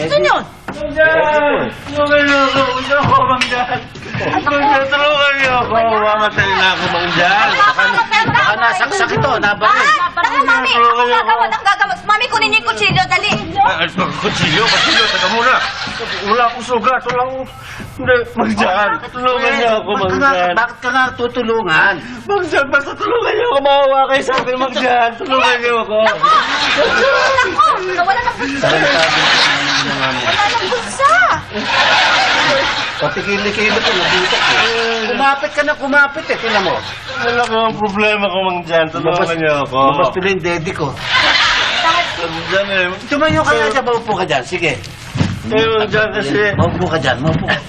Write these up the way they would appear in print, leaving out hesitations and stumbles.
Saan yun? Tulungan niyo ako. Gusto ko, Mangjan. Tulungan niyo ako. Mamatay na ako, Mangjan. Baka nasaksak ito, nabaril. Tara, Mami! Ang gagawin. Mami, kunin niyo yung kutsilyo, dali. Kutsilyo, taga muna. Wala akong sugat. Wala akong... Hindi, Mangjan. Tulungan niyo ako, Mangjan. Bakit ka nga tutulungan? Mangjan, basta tulungan niyo ako. Maawa kayo sa akin, Mangjan. Tulungan niyo ako. Wala ng bulsa. Wala ng bulsa. Pati kilikili ko, nabutok eh. Kumapit eh, tingnan mo. Wala kang problema ko, Mangjan. Tulungan niyo ako. Lumabas pala yung daddy ko. Mangjan eh. Tumayo ka nga dyan, maupo ka dyan, sige. Mangjan kasi... Maupo ka dyan, maupo ka.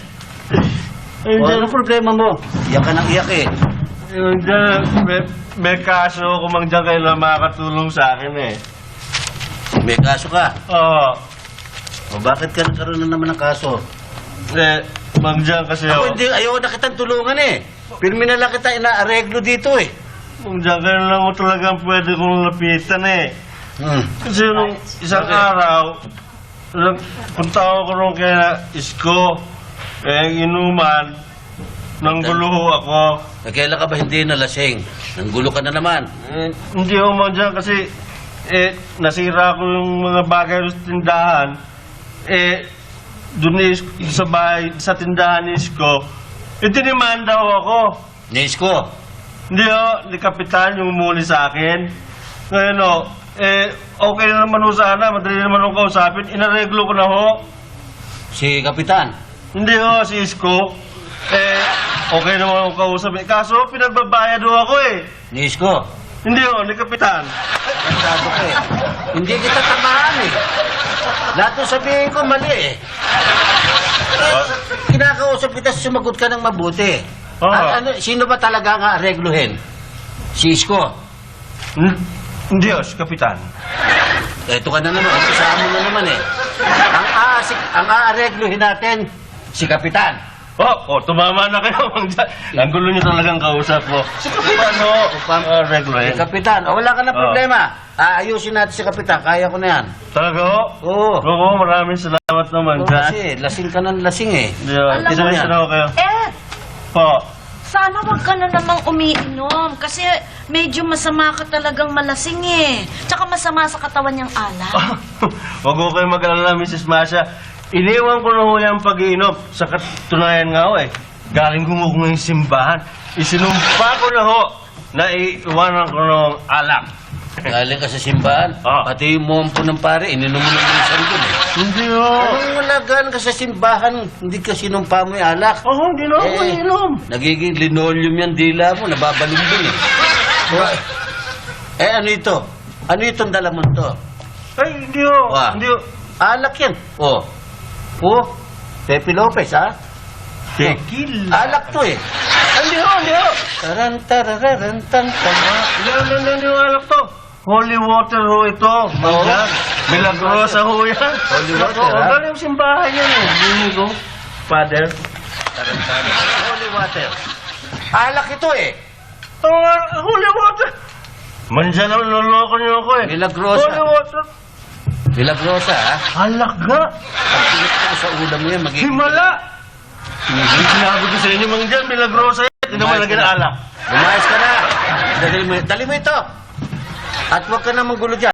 O, Mangjan, anong problema mo? Iyak ka nang iyak eh. Mangjan, may kaso ako, Mangjan, kailangan makakatulong sa akin eh. May kaso ka. Oo. O, bakit ka nagkaroon na naman ng kaso? Mangjan kasi Ako hindi, ayaw na kitang tulungan eh. Pirmi na lang kita inaareglo dito eh. Mangjan, kailan lang mo talagang pwede kong lapitan eh. Kasi nung isang araw, punta ako rin kaya Isko, inuman, nangguluho ako. Kailan ka ba hindi nalasing? Nanggulo ka na naman. Hindi ako, Mangjan, kasi nasira ko yung mga bagay sa tindahan. Doon sa bahay, sa tindahan ni Isko, tinimanda ako. Nis ko. Hindi ni Kapitan yung umuli sa akin. Ngayon okay na naman ho sana, madali naman ho kausapin. Inareglo ko na ho. Si Kapitan. Hindi ho, si Isko. Okay naman ho kausapin. Kaso, pinagbabayad ho ako eh. Nis ko. Hindi ho, ni Kapitan. Sabi ko eh. Hindi kita tamaan eh. Lahat ng sabihin ko mali eh. Kinakausap kita, sumagot ka ng mabuti. Sino ba talaga nga aregluhin? Si Isko. Hindi ho, si Kapitan. Eto ka na naman, kasama mo na naman eh. Ang aaregluhin natin, si Kapitan. Tumama na kayo, Mangjan. Ang gulo niyo talagang kausap ko. Si Kapitan ho. Si Kapitan, wala ka na problema. Aayusin natin si Kapitan, kaya ko na yan. Talaga ho? Oo. Oo, maraming salamat naman, Mangjan. Kasi lasing ka ng lasing eh. Tinawin na ho kayo. Po. Sana wag ka na namang umiinom. Kasi medyo masama ka talagang malasing eh. Tsaka masama sa katawan niyang alak. Huwag ko kayo mag-alala, Mrs. Masha. Iniwan ko na ho yung pag-iinom. Sa katunayan nga ho eh. Galing ko mo yung simbahan. Isinumpa ko na ho na iiwanan ko ng alak. Galing ka sa simbahan, pati yung mompo ng pare, ininom mo ng minsan dun eh. Hindi ho. Anong malagaan ka sa simbahan, hindi ka sinumpa mo yung alak? Hindi na ako iinom. Nagiging linoleum yan dila mo, nababalumbin eh. Ano ito? Ano itong dala mo to? Hindi ho. Hindi ho. Alak yan. Pepe Lopez ha? Tequila. Alak to eh. Hindi ho. Tarantararantantang. Hindi ho alak to. Holy water ho ito. Mangjan. Milagrosa ho yan. Holy water, ha? Galing yung simbahan yan eh. Bini ko. Father. Holy water. Alak ito eh. Holy water. Mangjan ang loloko niyo ako eh. Milagrosa. Holy water. Milagrosa ha? Alak nga. Pag pinit ko sa ulam mo yan, magiging... Himala. Sinabi ko sa inyo, Mangjan, milagrosa yan. Hindi naman lagyan ng alak. Lumayas ka na. Dali mo ito. At huwag ka na manggulo dyan.